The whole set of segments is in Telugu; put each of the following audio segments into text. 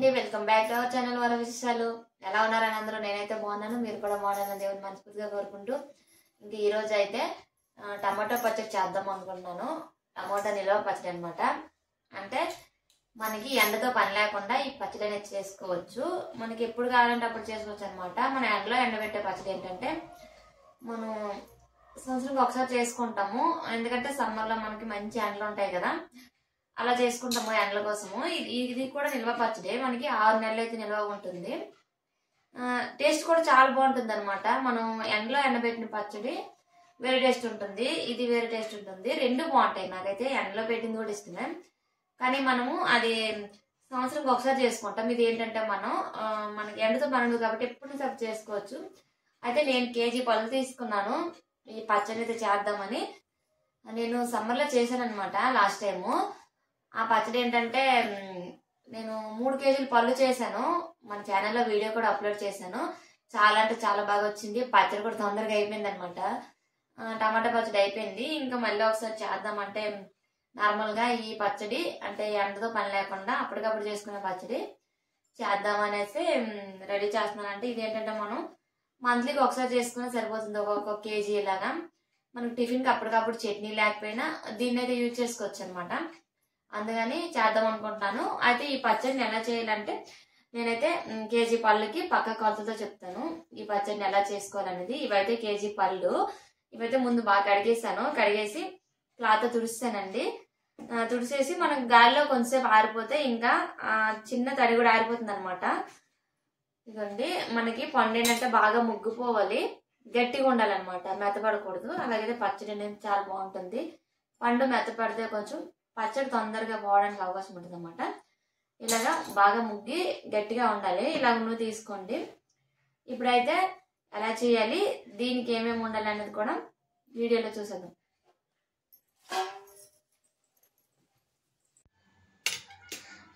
అండి, welcome back to our channel వర విశేషాలు. ఎలా ఉన్నారని అందరూ? నేనైతే బాగున్నాను, మీరు కూడా బాగున్నారని దేవుని మనస్ఫూర్తిగా కోరుకుంటూ ఇంక ఈ రోజు అయితే టమాటో పచ్చడి చేద్దాం అనుకుంటున్నాను. టమాటో నిల్వ పచ్చడి అనమాట. అంటే మనకి ఎండతో పని లేకుండా ఈ పచ్చడి అనేది చేసుకోవచ్చు. మనకి ఎప్పుడు కావాలంటే అప్పుడు చేసుకోవచ్చు అనమాట. మన ఎండలో ఎండబెట్టే పచ్చడి ఏంటంటే మనం సంవత్సరంకి ఒకసారి చేసుకుంటాము. ఎందుకంటే సమ్మర్లో మనకి మంచి ఎండలు ఉంటాయి కదా, అలా చేసుకుంటాము ఎండల కోసము. ఇది కూడా నిల్వ పచ్చడి, మనకి 6 నెలలు అయితే నిల్వ ఉంటుంది. టేస్ట్ కూడా చాలా బాగుంటుంది అనమాట. మనం ఎండలో ఎండబెట్టిన పచ్చడి వేరే టేస్ట్ ఉంటుంది, ఇది వేరే టేస్ట్ ఉంటుంది. రెండు బాగుంటాయి. నాకైతే ఎండలో పెట్టింది కూడా ఇష్టమే, కానీ మనము అది సంవత్సరంకి ఒకసారి చేసుకుంటాం. ఇది ఏంటంటే మనకి ఎండతో పనుంది కాబట్టి ఎప్పుడు సబ్ చేసుకోవచ్చు. అయితే నేను కేజీ పళ్ళు తీసుకున్నాను ఈ పచ్చడి అయితే చేద్దామని. నేను సమ్మర్లో చేశాను అనమాట లాస్ట్ టైము. ఆ పచ్చడి ఏంటంటే నేను 3 కేజీలు పళ్ళు చేశాను. మన ఛానల్లో వీడియో కూడా అప్లోడ్ చేశాను. చాలా అంటే చాలా బాగా వచ్చింది. పచ్చడి కూడా తొందరగా అయిపోయింది అనమాట. టమాటా పచ్చడి అయిపోయింది. ఇంకా మళ్ళీ ఒకసారి చేద్దామంటే నార్మల్గా ఈ పచ్చడి అంటే ఎండతో పని లేకుండా అప్పటికప్పుడు చేసుకునే పచ్చడి చేద్దామనేసి రెడీ చేస్తున్నాను. అంటే ఇదేంటంటే మనం మంత్లీకి ఒకసారి చేసుకున్నా సరిపోతుంది. ఒక్కొక్క కేజీ ఇలాగా మనకి టిఫిన్కి అప్పటికప్పుడు చట్నీ లేకపోయినా దీన్ని అయితే యూజ్ చేసుకోవచ్చు అనమాట. అందుకని చేద్దాం అనుకుంటున్నాను. అయితే ఈ పచ్చడిని ఎలా చేయాలంటే నేనైతే కేజీ పళ్ళుకి పక్క కొలతతో చెప్తాను ఈ పచ్చడిని ఎలా చేసుకోవాలనేది. ఇవైతే కేజీ పళ్ళు, ఇవైతే ముందు బాగా కడిగేసాను. కడిగేసి క్లాత్ తుడిస్తానండి. తుడిసేసి మనకు గాలిలో కొంచెంసేపు ఆరిపోతే ఇంకా చిన్న తడి కూడా ఆరిపోతుంది అనమాట. ఇదండి మనకి పండు ఏంటంటే బాగా ముగ్గిపోవాలి, గట్టిగా ఉండాలన్నమాట, మెత్తపడకూడదు. అలాగైతే పచ్చడి అనేది చాలా బాగుంటుంది. పండు మెత్తపడితే కొంచెం పచ్చడి తొందరగా పోవడానికి అవకాశం ఉంటుంది అన్నమాట. ఇలాగా బాగా ముగ్గి గట్టిగా ఉండాలి. ఇలా నువ్వు తీసుకోండి. ఇప్పుడైతే ఎలా చేయాలి, దీనికి ఏమేమి ఉండాలి అనేది కూడా వీడియోలో చూసేద్దాం.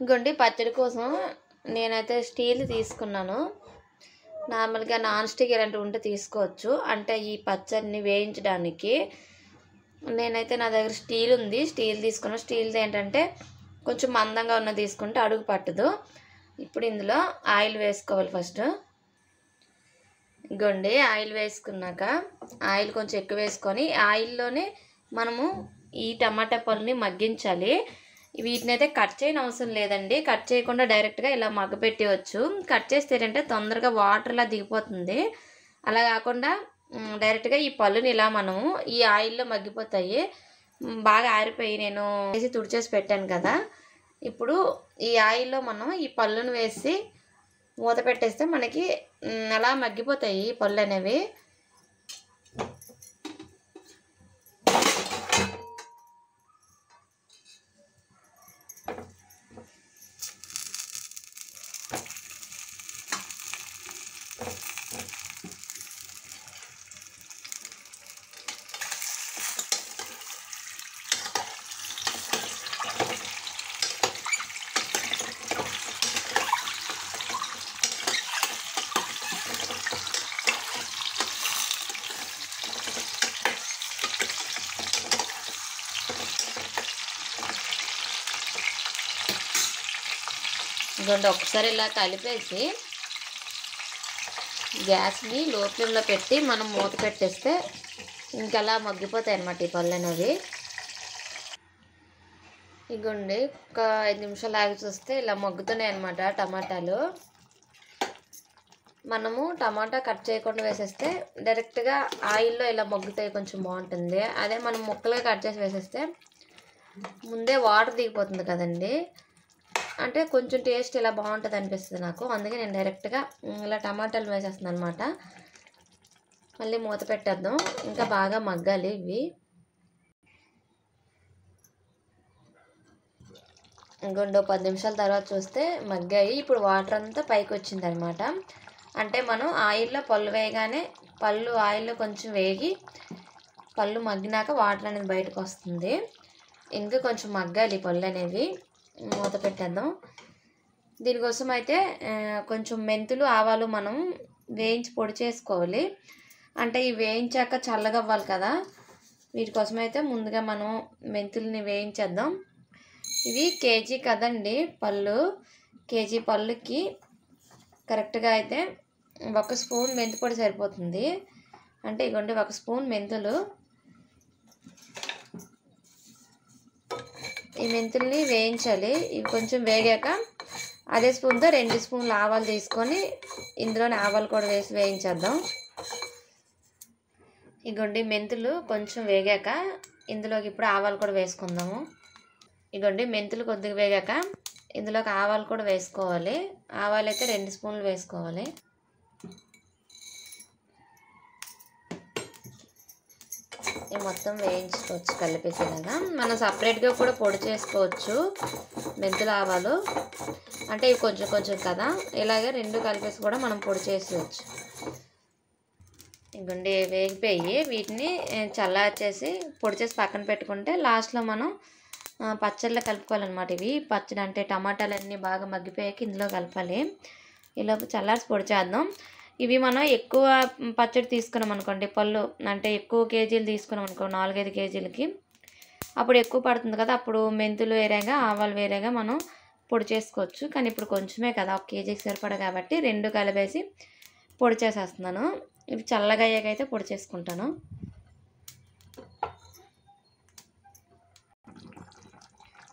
ఇంకోండి పచ్చడి కోసం నేనైతే స్టీల్ తీసుకున్నాను. నార్మల్గా నాన్ స్టిక్ ఇలాంటివి ఉంటే తీసుకోవచ్చు. అంటే ఈ పచ్చడిని వేయించడానికి నేనైతే నా దగ్గర స్టీల్ ఉంది, స్టీల్ తీసుకున్నాను. స్టీల్ది ఏంటంటే కొంచెం మందంగా ఉన్న తీసుకుంటే అడుగు పట్టదు. ఇప్పుడు ఇందులో ఆయిల్ వేసుకోవాలి. ఫస్ట్ ఇగోండి ఆయిల్ వేసుకున్నాక ఆయిల్ కొంచెం ఎక్కువ వేసుకొని ఆయిల్లోనే మనము ఈ టమాటా పళ్ళని మగ్గించాలి. వీటిని అయితే కట్ చేయని అవసరం లేదండి. కట్ చేయకుండా డైరెక్ట్గా ఇలా మగ్గపెట్టవచ్చు. కట్ చేస్తే ఏంటంటే తొందరగా వాటర్లా దిగిపోతుంది. అలా కాకుండా డైరెక్ట్గా ఈ పళ్ళుని ఇలా మనము ఈ ఆయిల్లో మగ్గిపోతాయి. బాగా ఆరిపోయి నేను వేసి తుడిచేసి పెట్టాను కదా. ఇప్పుడు ఈ ఆయిల్లో మనం ఈ పళ్ళును వేసి మూత పెట్టేస్తే మనకి అలా మగ్గిపోతాయి ఈ పళ్ళు అనేవి. ఇదిగోండి ఒకసారి ఇలా కలిపేసి గ్యాస్ని లో ఫ్లేమ్లో పెట్టి మనం మూత పెట్టేస్తే ఇంకలా మగ్గిపోతాయి అన్నమాట ఈ పళ్ళు అనేవి. ఇదిగోండి ఒక 5 నిమిషాలు ఆగి చూస్తే ఇలా మగ్గుతున్నాయి అన్నమాట టమాటాలు. మనము టమాటా కట్ చేయకుండా వేసేస్తే డైరెక్ట్గా ఆయిల్లో ఇలా మగ్గుతాయి, కొంచెం బాగుంటుంది. అదే మనం ముక్కలుగా కట్ చేసి వేసేస్తే ముందే వాటర్ దిగిపోతుంది కదండి. అంటే కొంచెం టేస్ట్ ఇలా బాగుంటుంది అనిపిస్తుంది నాకు. అందుకే నేను డైరెక్ట్గా ఇలా టమాటాలు వేసేస్తున్నాను అనమాట. మళ్ళీ మూత పెట్టేద్దాం, ఇంకా బాగా మగ్గాలి ఇవి. ఇంకొండ 10 నిమిషాల తర్వాత చూస్తే మగ్గాయి. ఇప్పుడు వాటర్ అంతా పైకి వచ్చింది అనమాట. అంటే మనం ఆయిల్లో పళ్ళు వేయగానే పళ్ళు ఆయిల్లో కొంచెం వేగి పళ్ళు మగ్గినాక వాటర్ అనేది బయటకు వస్తుంది. ఇంకా కొంచెం మగ్గాలి పళ్ళు అనేవి. మూత పెట్టేద్దాం. దీనికోసం అయితే కొంచెం మెంతులు ఆవాలు మనం వేయించి పొడి చేసుకోవాలి. అంటే ఇవి వేయించాక చల్లగా అవ్వాలి కదా, వీటి కోసం అయితే ముందుగా మనం మెంతుల్ని వేయించేద్దాం. ఇవి కేజీ కదండి పళ్ళు, కేజీ పళ్ళుకి కరెక్ట్గా అయితే 1 స్పూన్ మెంతి పొడి సరిపోతుంది. అంటే ఇగోండి 1 స్పూన్ మెంతులు. ఈ మెంతుల్ని వేయించాలి. ఇవి కొంచెం వేగాక అదే స్పూన్తో 2 స్పూన్లు ఆవాలు తీసుకొని ఇందులోనే ఆవాలు కూడా వేసి వేయించేద్దాం. ఇగోండి మెంతులు కొంచెం వేగాక ఇందులోకి ఇప్పుడు ఆవాలు కూడా వేసుకుందాము. ఇగోండి మెంతులు కొద్దిగా వేగాక ఇందులోకి ఆవాలు కూడా వేసుకోవాలి. ఆవాలు అయితే 2 స్పూన్లు వేసుకోవాలి. ఇవి మొత్తం వేయించుకోవచ్చు కలిపేసేలాగా. మనం సపరేట్గా కూడా పొడి చేసుకోవచ్చు మెంతులు ఆవాలు. అంటే ఇవి కొంచెం కొంచెం కదా, ఇలాగే 2 కలిపేసి కూడా మనం పొడి చేసుకోవచ్చు. ఇవ్వండి వేగిపోయి వీటిని చల్లార్చేసి పొడి చేసి పక్కన పెట్టుకుంటే లాస్ట్లో మనం పచ్చళ్ళలో కలుపుకోవాలన్నమాట. ఇవి పచ్చడి అంటే టమాటాలన్నీ బాగా మగ్గిపోయాక ఇందులో కలపాలి. ఇలా చల్లార్చి పొడి చేద్దాం. ఇవి మనం ఎక్కువ పచ్చడి తీసుకున్నాం అనుకోండి, పళ్ళు అంటే ఎక్కువ కేజీలు తీసుకున్నాం అనుకో 4-5 కేజీలకి, అప్పుడు ఎక్కువ పడుతుంది కదా, అప్పుడు మెంతులు వేరేగా ఆవాలు వేరేగా మనం పొడి చేసుకోవచ్చు. కానీ ఇప్పుడు కొంచెమే కదా, 1 కేజీకి సరిపడా కాబట్టి 2 కలిపేసి పొడి చేసేస్తున్నాను. ఇవి చల్లగా అయ్యాకైతే పొడి చేసుకుంటాను.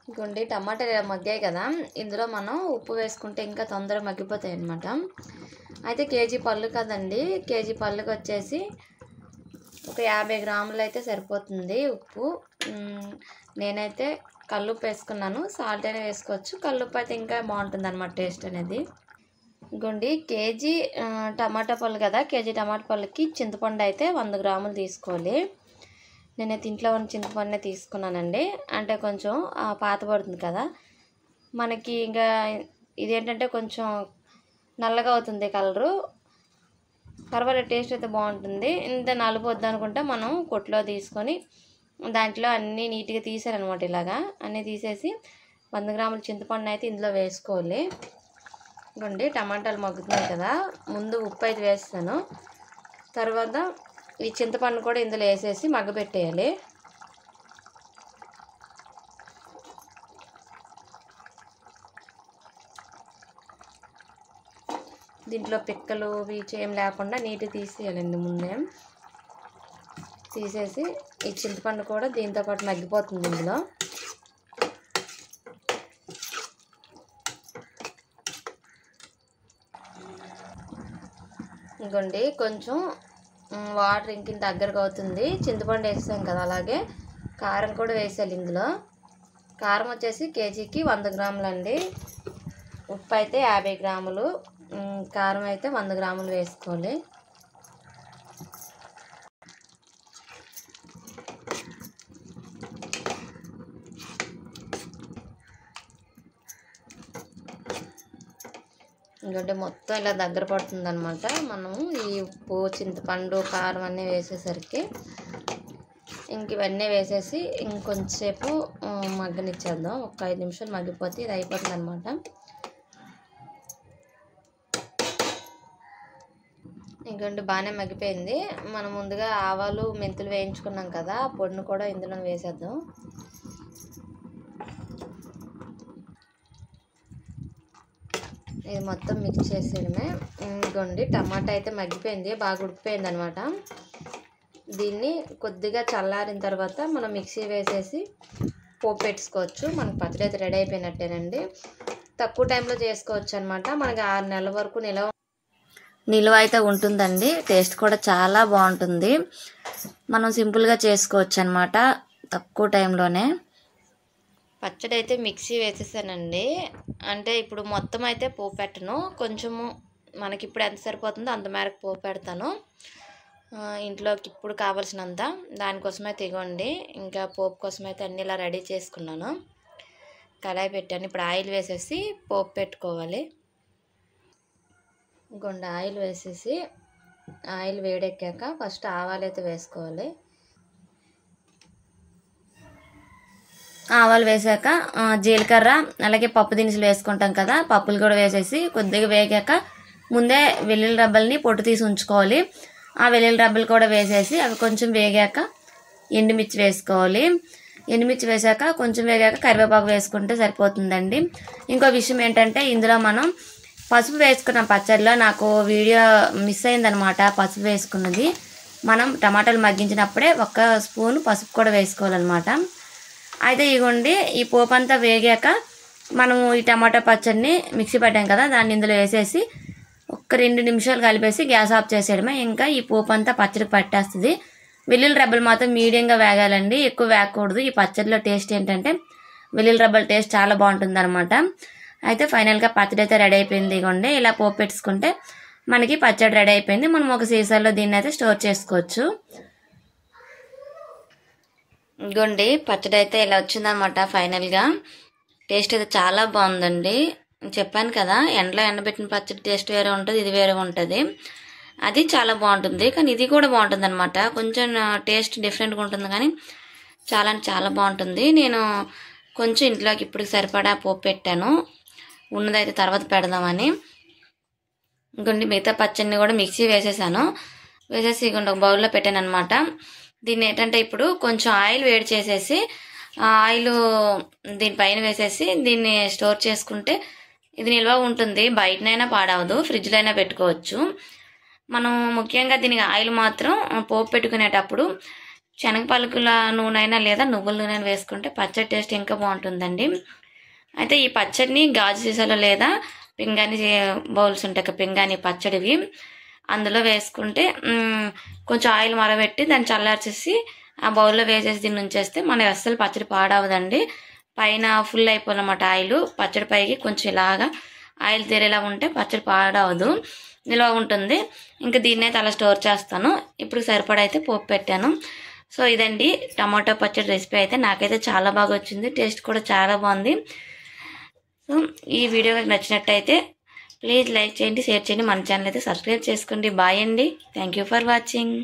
ఇంకోండి టమాటాలు ఇలా మగ్గాయి కదా, ఇందులో మనం ఉప్పు వేసుకుంటే ఇంకా తొందరగా మగ్గిపోతాయి అన్నమాట. అయితే కేజీ పళ్ళు కదండి, కేజీ పళ్ళుకి వచ్చేసి ఒక 50 గ్రాములు అయితే సరిపోతుంది ఉప్పు. నేనైతే కల్లుప్పు వేసుకున్నాను. సాల్ట్ అయినా వేసుకోవచ్చు, కల్లుప్పు అయితే ఇంకా బాగుంటుంది అన్నమాట టేస్ట్ అనేది. ఇంకోండి కేజీ టమాటా పళ్ళు కదా, కేజీ టమాటా పళ్ళకి చింతపండు అయితే 100 గ్రాములు తీసుకోవాలి. నేనైతే ఇంట్లో ఉన్న చింతపండునే తీసుకున్నానండి. అంటే కొంచెం పాత పడుతుంది కదా మనకి. ఇంకా ఇదేంటంటే కొంచెం నల్లగా అవుతుంది కలరు, పర్వాలేదు టేస్ట్ అయితే బాగుంటుంది. ఇంత నలుపు వద్దనుకుంటే మనం కొట్లో తీసుకొని దాంట్లో అన్నీ నీట్గా తీసారనమాట. ఇలాగా అన్నీ తీసేసి 100 గ్రాముల చింతపండు అయితే ఇందులో వేసుకోవాలి. ఇవ్వండి టమాటాలు మగ్గుతున్నాయి కదా, ముందు ఉప్పు అయితే వేస్తాను, తర్వాత ఈ చింతపండు కూడా ఇందులో వేసేసి మగ్గబెట్టేయాలి. దీంట్లో పిక్కలు వీచి ఏం లేకుండా నీట్గా తీసేయాలండి. ముందే తీసేసి ఈ చింతపండు కూడా దీంతో పాటు మగ్గిపోతుంది ఇందులో. ఇంకోండి కొంచెం వాటర్ ఇంక దగ్గరకు అవుతుంది, చింతపండు వేసాం కదా, అలాగే కారం కూడా వేసేయాలి ఇందులో. కారం వచ్చేసి కేజీకి 100 గ్రాములు అండి. ఉప్పు అయితే 50 గ్రాములు, కారం అయితే 100 గ్రాములు వేసుకోవాలి. ఎందుకంటే మొత్తం ఇలా దగ్గర పడుతుంది అనమాట. మనం ఈ ఉప్పు చింతపండు కారం అన్నీ వేసేసరికి ఇంక ఇవన్నీ వేసేసి ఇంకొంచెంసేపు మగ్గనిచ్చేద్దాం. ఒక 5 నిమిషాలు మగ్గిపోతే ఇది అయిపోతుంది అనమాట. ఇంకొంచెం బాగానే మగ్గిపోయింది. మనం ముందుగా ఆవాలు మెంతులు వేయించుకున్నాం కదా, ఆ పొడిని కూడా ఇందులో వేసేద్దాం. ఇది మొత్తం మిక్స్ చేసేయడమే. ఇంకోండి టమాటా అయితే మగ్గిపోయింది, బాగా ఉడికిపోయింది అనమాట. దీన్ని కొద్దిగా చల్లారిన తర్వాత మనం మిక్సీ వేసేసి పోపు పెట్టుకోవచ్చు. మనకు పచ్చడి అయితే రెడీ అయిపోయినట్టేనండి. తక్కువ టైంలో చేసుకోవచ్చు అనమాట. మనకి 6 నెలల వరకు నిలువ అయితే ఉంటుందండి. టేస్ట్ కూడా చాలా బాగుంటుంది. మనం సింపుల్గా చేసుకోవచ్చు అనమాట తక్కువ టైంలోనే. పచ్చడి అయితే మిక్సీ వేసేసానండి. అంటే ఇప్పుడు మొత్తం అయితే పోపు పెట్టను, కొంచెము మనకి ఇప్పుడు ఎంత సరిపోతుందో అంత మేరకు పోపు పెడతాను ఇంట్లోకి ఇప్పుడు కావాల్సినంత. దానికోసమైతే ఇగోండి ఇంకా పోపు కోసం అయితే అన్నీ ఇలా రెడీ చేసుకున్నాను. కడాయి పెట్టాను, ఇప్పుడు ఆయిల్ వేసేసి పోపు పెట్టుకోవాలి. ఇంకొండ ఆయిల్ వేసేసి ఆయిల్ వేడెక్కాక ఫస్ట్ ఆవాలు అయితే వేసుకోవాలి. ఆవాలు వేసాక జీలకర్ర అలాగే పప్పు దినుసులు వేసుకుంటాం కదా, పప్పులు కూడా వేసేసి కొద్దిగా వేగాక ముందే వెల్లుల్లి రబ్బల్ని పొట్టు తీసి ఉంచుకోవాలి. ఆ వెల్లుల్లి రబ్బలు కూడా వేసేసి అవి కొంచెం వేగాక ఎండుమిర్చి వేసుకోవాలి. ఎండుమిర్చి వేసాక కొంచెం వేగాక కరివేపాకు వేసుకుంటే సరిపోతుందండి. ఇంకో విషయం ఏంటంటే ఇందులో మనం పసుపు వేసుకున్నాం పచ్చడిలో. నాకు వీడియో మిస్ అయిందనమాట పసుపు వేసుకున్నది. మనం టమాటాలు మగ్గించినప్పుడే 1 స్పూన్ పసుపు కూడా వేసుకోవాలన్నమాట. అయితే ఇగోండి ఈ పోపు అంతా వేగాక మనము ఈ టమాటా పచ్చడిని మిక్సీ పట్టాం కదా, దాన్ని ఇందులో వేసేసి 2 నిమిషాలు కలిపేసి గ్యాస్ ఆఫ్ చేసేయడమే. ఇంకా ఈ పోపు అంతా పచ్చడికి పట్టేస్తుంది. వెల్లుల్లి రెబ్బలు మాత్రం మీడియంగా వేగాలండి, ఎక్కువ వేగకూడదు. ఈ పచ్చడిలో టేస్ట్ ఏంటంటే వెల్లుల్లి రెబ్బల టేస్ట్ చాలా బాగుంటుంది అనమాట. అయితే ఫైనల్గా పచ్చడి అయితే రెడీ అయిపోయింది. ఇగోండి ఇలా పోపు పెట్టుకుంటే మనకి పచ్చడి రెడీ అయిపోయింది. మనం ఒక సీసాలో దీన్ని అయితే స్టోర్ చేసుకోవచ్చు. ఇగోండి పచ్చడి అయితే ఇలా వచ్చిందనమాట. ఫైనల్గా టేస్ట్ అయితే చాలా బాగుందండి. చెప్పాను కదా, ఎండలో ఎండబెట్టిన పచ్చడి టేస్ట్ వేరే ఉంటుంది, ఇది వేరే ఉంటుంది. అది చాలా బాగుంటుంది, కానీ ఇది కూడా బాగుంటుంది అనమాట. కొంచెం టేస్ట్ డిఫరెంట్గా ఉంటుంది, కానీ చాలా అంటే చాలా బాగుంటుంది. నేను కొంచెం ఇంట్లోకి ఇప్పుడు సరిపడా పోపు పెట్టాను, ఉన్నదైతే తర్వాత పెడదామని. ఇంకొండి మిగతా పచ్చడిని కూడా మిక్సీ వేసేసాను. వేసేసి ఇంకొండి ఒక బౌల్లో పెట్టాను అనమాట. దీన్ని ఏంటంటే ఇప్పుడు కొంచెం ఆయిల్ వేడి చేసేసి ఆయిల్ దీనిపైన వేసేసి దీన్ని స్టోర్ చేసుకుంటే ఇది నిల్వ ఉంటుంది. బయటనైనా పాడవదు, ఫ్రిడ్జ్లో అయినా పెట్టుకోవచ్చు. మనం ముఖ్యంగా దీనికి ఆయిల్ మాత్రం పోపు పెట్టుకునేటప్పుడు శనగ పలుకుల నూనె అయినా లేదా నువ్వుల నూనె వేసుకుంటే పచ్చడి టేస్ట్ ఇంకా బాగుంటుందండి. అయితే ఈ పచ్చడిని గాజు సీసాలో లేదా పింగాణి బౌల్స్ ఉంటాయి, పింగాణి పచ్చడివి, అందులో వేసుకుంటే కొంచెం ఆయిల్ మరబెట్టి దాన్ని చల్లార్చేసి ఆ బౌల్లో వేసేసి దీన్ని ఉంచేస్తే మనకి అస్సలు పచ్చడి పాడవదండి. పైన ఫుల్ అయిపోవాలన్నమాట ఆయిల్, పచ్చడి పైకి కొంచెం ఇలాగా ఆయిల్ తేరేలా ఉంటే పచ్చడి పాడవదు, నిల్వ ఉంటుంది. ఇంకా దీన్ని అయితే అలా స్టోర్ చేస్తాను. ఇప్పుడు సరిపడైతే పోపు పెట్టాను. సో ఇదండి టమాటో పచ్చడి రెసిపీ. అయితే నాకైతే చాలా బాగా వచ్చింది, టేస్ట్ కూడా చాలా బాగుంది. సో ఈ వీడియో నచ్చినట్టయితే ప్లీజ్ లైక్ చేయండి, షేర్ చేయండి, మన ఛానల్ అయితే సబ్స్క్రైబ్ చేసుకోండి. బాయ్ అండి, థ్యాంక్ యూ ఫర్ వాచింగ్.